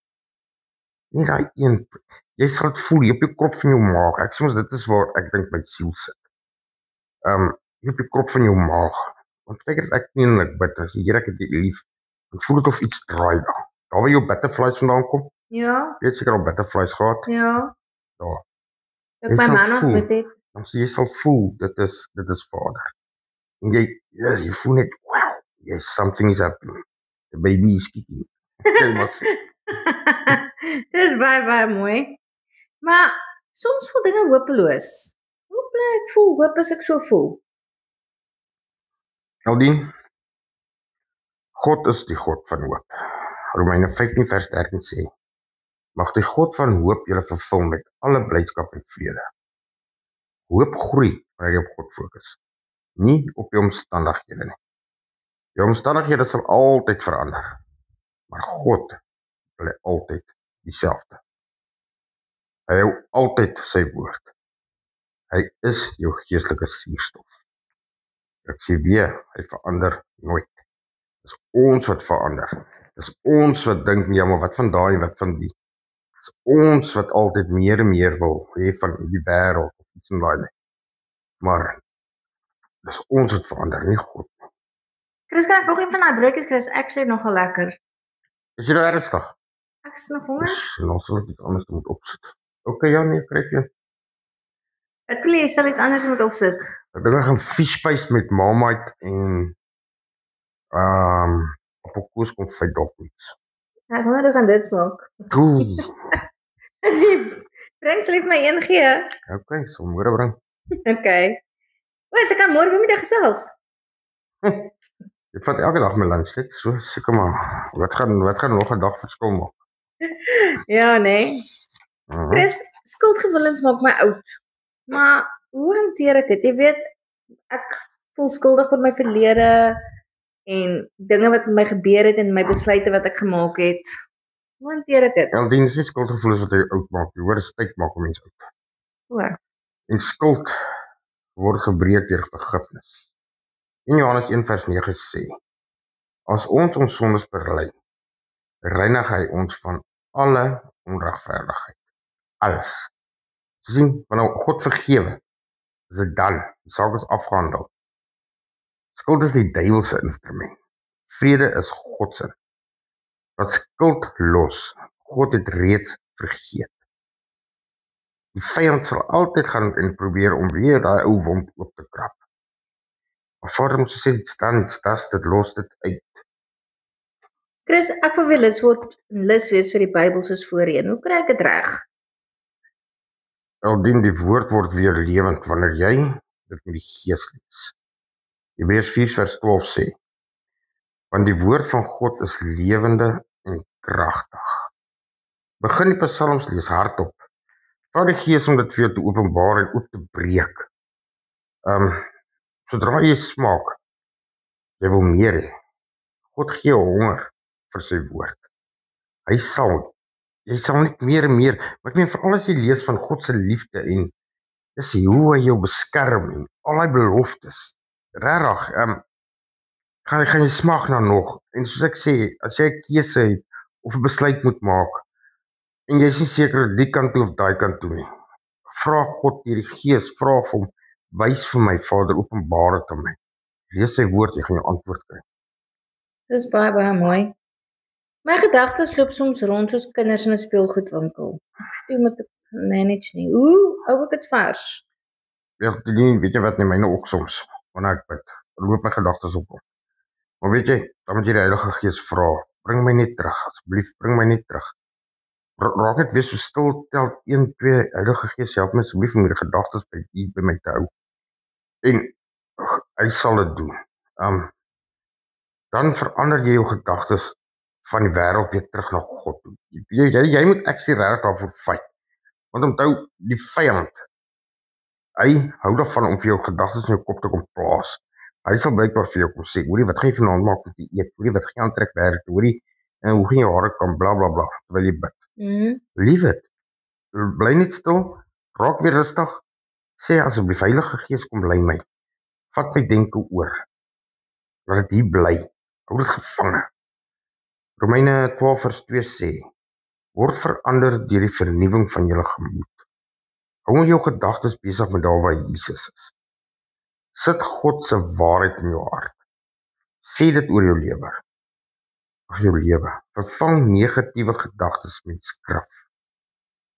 Nie daai een, jy sal dit voel, op die krop van jou maag. Ek sê mos, dit is waar ek dink my siel sit. Op die krop van jou maag. Want beteken ek nie en ek bid, as die Here ek het lief, dan voel ek of iets draai daar. Daar waar jou butterflies vandaan kom, Ja. jy het seker al butterflies gehad. Ja. Daar. Ek my man ontmoet het. Jy sal voel, dit is Vader. En jy voel net, wow, yes, something is happening. The baby is kicking. Jy maar sê. Dis baie mooi. Maar soms voel dinge hopeloos. Hoe bly ek voel hoop as ek so voel? Aldien, God is die God van hoop. Romeine 15 vers 13 sê, mag die God van hoop julle vervul met alle blydskap en vrede. Hoop groei wanneer jy op God fokus, nie op jou omstandighede nie. Jou omstandighede sal altyd verander, maar God bly altyd dieselfde. Hy hou altyd sy woord. Hy is jou geestelike suurstof. Ek sê weer, hy verander nooit. Dis ons wat verander. Dis ons wat dink, ja, maar wat van daai en wat van die. Dis ons wat altyd meer en meer wil hê van die wêreld of iets in daai nie. Maar dis ons wat verander, nie God. Chris, kan ek nog een van daai broodjies kry? Is actually nogal lekker. Is jy nou ernstig? Ek is nog honger. Nou sal ek iets anders moet opsit. Okay, ja, nee, kryf jy. Ek wil jy sal iets anders moet opsit. Ek dink ek gaan fish paste met Marmite en appelkoos konfyt dalk iets. Ek wonder hoe gaan dit smaak. Cool. As jy bring, sal jy vir my een gee. Okay, sal môre bring. Okay. Ek kan môre weer met jou gesels. Ek vat elke dag my lunch, net so seker maar. Wat gaan nog 'n dag verskil maak? Ja, nee. Chris, skuldgevoelens maak my oud. Maar hoe hanteer ek dit? Jy weet, ek voel skuldig oor my verlede en dinge wat met my gebeur het en my besluite wat ek gemaak het. Hoe hanteer ek dit? Aldien is nie skuldgevoelens wat jy oud maak. Jy hoor, dis tyd maak 'n mens oud. O. En skuld word gebreek deur vergifnis. In Johannes 1 vers 9 sê, as ons sondes bely, reinig hy ons van alle onregverdigheid. Alles. So sien, wanneer God vergewe, is dit dan, die saak is afgehandel. Skuld is die duiwelse instrument. Vrede is God se. Wat skuld los, God het reeds vergeet. Die vyand sal altyd gaan en probeer om weer daai ou wond oop te krap. Maar Vader moet sê, dit los dit uit. Chris, ek wil weer lus wees vir die Bybel soos voorheen. Hoe kry ek dit reg? Aldien die woord word weer lewend wanneer jy dit met die Gees lees. Hebreërs 4 vers 12 sê, want die woord van God is lewende en kragtig. Begin die psalms lees hardop. Vra die Gees om dit vir jou te openbaar en oop te breek. Sodra jy smaak, jy wil meer hê. God gee honger vir sy woord. Jy sal net meer en meer, maar ek meen veral as jy lees van God se liefde en dis hoe hy jou beskerm en al die beloftes. Regtig, gaan jy smaak na nog. En soos ek sê, as jy 'n keuse het of 'n besluit moet maak en jy is nie seker die kant toe of daai kant toe nie, vra God deur die Gees, vra vir hom, wys vir my Vader, openbaar dit aan my. Lees sy woord, jy gaan jou antwoord kry. Dis baie mooi. My gedagtes loop soms rond soos kinders in 'n speelgoedwinkel. Ek weet nie hoe om manage nie. Hoe hou ek dit vars? Ja, weet jy wat, nie myne ook soms, wanneer ek bid, loop my gedagtes op. Maar weet jy, dan moet jy die Heilige Gees vra, bring my net terug, asseblief, bring my net terug. Raak net weer so stil, tel 1, 2, Heilige Gees, help my asseblief om die gedagtes by my te hou. En hy sal dit doen. Dan verander jy jou gedagtes van die wêreld weer terug na God toe. Jy moet actually regtig daarvoor fight. Want onthou, die vyand, hy hou daarvan om vir jou gedagtes in jou kop te kom plaas. Hy sal blykbaar vir jou kom sê, hoorie, wat gaan jy vanaand maak met die eet? Hoorie, wat gaan jy aantrek werk? Hoorie, en hoe gaan jou hare kan bla bla bla, terwyl jy bid. Leave it. Bly net stil, raak weer rustig. Sê asseblief, Heilige Gees, kom bly my. Vat my denke oor. Laat dit hier bly. Hou dit gevange. Romeine 12 vers 2 sê, word verander deur die vernuwing van julle gemoed. Hou jou gedagtes besig met daar waar Jesus is. Sit God se waarheid in jou hart. Sê dit oor jou lewe. Vervang negatiewe gedagtes met skrif.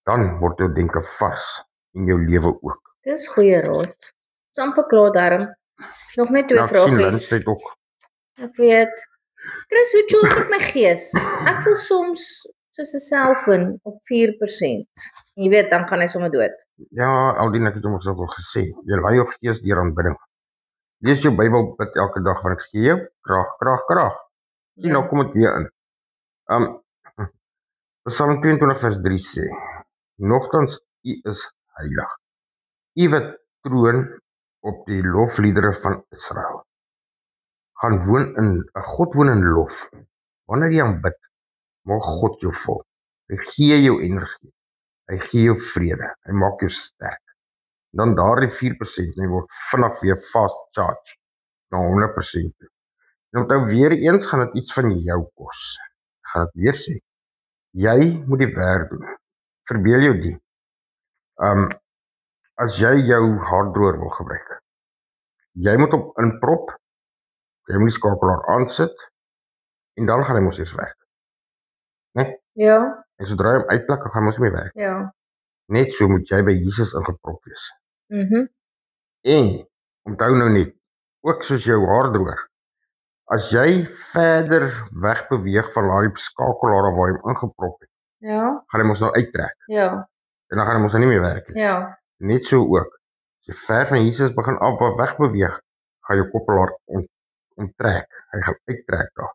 Dan word jou denke vars in jou lewe ook. Dis goeie raad. Dis amper klaar daarom. Nog net 2 Nou, ek sien vragies. Lynn ook. Ek weet. Chris, hoe choke met my gees? Ek voel soms soos 'n selfoon op 4%. Jy weet, dan gaan hy sommer dood. Ja, Aldien, ek het hom al gesê, jy laai jou gees deur aanbidding. Lees jou Bybel, bid elke dag, want dit gee jou krag. Sien, nou kom dit weer in. Psalm 22 vers 3 sê, nogtans, U is heilig. U wat troon op die lofliedere van Israel. God woon in lof. Wanneer jy aanbid, maak God jou vol. Hy gee jou energie. Hy gee jou vrede. Hy maak jou sterk. Dan daardie 4% jy word vinnig weer fast charge na 100% toe. En onthou weer eens gaan dit iets van jou kos. Ek gaan dit weer sê. Jy moet die werk doen. Verbeel jou die. As jy jou haardroër wil gebruik. Jy moet op inprop. Jy moet die skakelaar aansit en dan gaan hy mos eers werk. Nee? Ja. En sodra hy hom uitplak, gaan hy mos nie meer werk. Ja. Net so moet jy by Jesus ingeprop wees. En onthou nou net, ook soos jou haardroër. As jy verder wegbeweeg van daardie skakelaar waar jy hom ingeprop het, Ja. gaan hy mos nou uittrek. Ja. En dan gaan hy mos nou nie meer werk nie. Ja. Net so ook. As jy ver van Jesus begin wegbeweeg, gaan jou koppelaar onttrek. Hy gaan uittrek daar.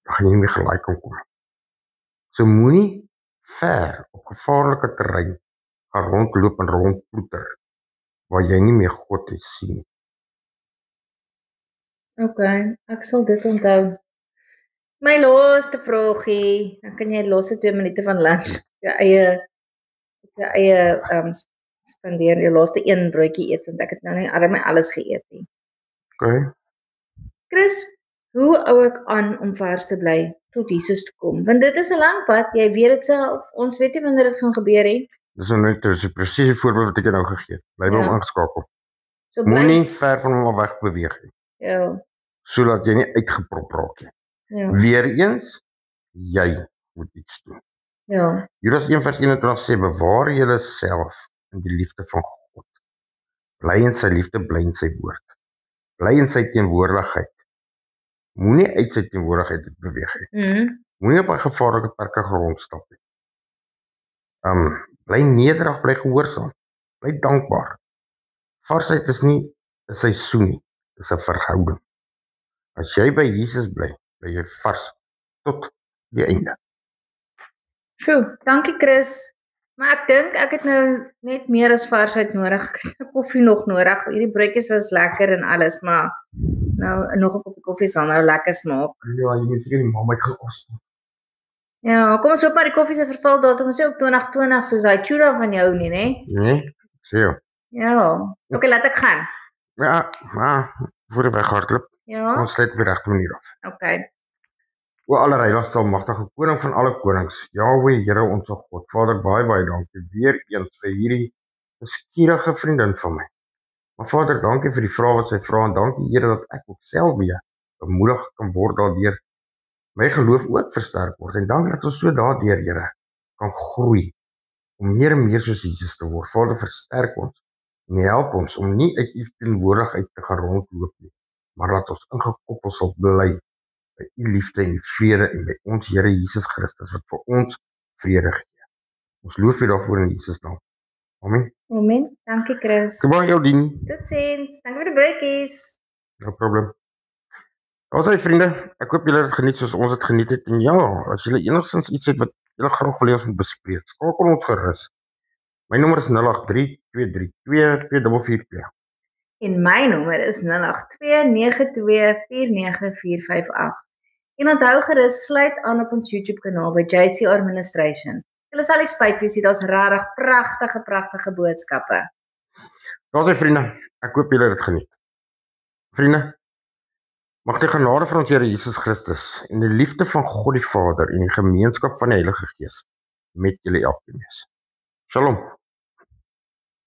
Dan gaan jy nie meer gelyk kan kom. So moenie ver op gevaarlike terrein gaan rondloop en rondploeter waar jy nie meer God sien nie. Okay, ek sal dit onthou. My laaste vragie, dan kan jy die laaste 2 minute van lunch jou eie spandeer, jou laaste 1 broodjie eet, want ek het nou nie alles geëet nie. Okay. Chris, hoe hou ek aan om vars te bly tot Jesus te kom? Want dit is 'n lang pad, jy weet dit self, ons weet nie wanneer dit gaan gebeur nie. Dis nou net 'n presiese voorbeeld wat ek jou nou gegee het. Bly by hom ingeskakel. So Moenie ver van hom weg beweeg nie. Ja. Sodat jy nie uitgeprop raak nie. Ja. Weereens, jy moet iets doen. Ja. Judas 1 vers 21 sê, bewaar julle self in die liefde van God. Bly in sy liefde, bly in sy woord. Bly in sy teenwoordigheid. Moenie uit sy teenwoordigheid beweeg nie. Moenie op 'n gevaarlike perke rondstap nie. Bly nederig, bly gehoorsaam. Bly dankbaar. Varsheid is nie 'n seisoen nie, dis 'n verhouding. As jy by Jesus bly jy vars tot die einde. Sjoe, dankie Chris. Maar ek dink ek het nou net meer as varsheid nodig. Ek het koffie nog nodig. Hierdie broodjies was lekker en alles, maar nou nog 'n koppie koffie sal nou lekker smaak. Ja, jy moet seker die mamma uitgekos. Ja, kom ons hoop maar die koffie se vervaldatum is ook 2020 soos hy chura van jou nie, né? Nee, ek sê jou. Ja. Okay, laat ek gaan. Ja, maar voor die weghardloop. Ja. Ons sluit op die regte manier af. Okay. O allerheiligste almagtige koning van alle konings, Jahweh, Here ons God. Vader, baie dankie weer eens vir hierdie skierige vriendin van my. Maar Vader, dankie vir die vrae wat sy vra en dankie Here dat ek ook self weer bemoedig kan word daardeur my geloof ook versterk word. En dankie dat ons so daardeur, Here, kan groei om meer en meer soos Jesus te word. Vader, versterk ons en help ons om nie uit U teenwoordigheid te gaan rondloop nie, maar laat ons ingekoppel sal bly by U liefde en vrede en by ons Here Jesus Christus wat vir ons vrede gee. Ons loof U daarvoor in Jesus naam. Amen. Amen. Dankie Chris. Goodbye Eldien. Totsiens. Dankie vir die breakies. No probleem. Alsai vriende, ek hoop julle het geniet soos ons het geniet het. En ja, as julle enigstens iets het wat julle graag wil hê ons moet bespreek, skakel ons gerus. My nommer is 083-232-2442. En my nommer is 082-92-49458. En onthou gerus sluit aan op ons YouTube kanaal by JC Administration. Julle sal nie spyt wees nie, daar's regtig pragtige boodskappe. Alsai vriende, ek hoop julle het geniet. Vriende, mag die genade van ons Here Jesus Christus en die liefde van God die Vader en die gemeenskap van die Heilige Gees met julle elkeen wees. Shalom.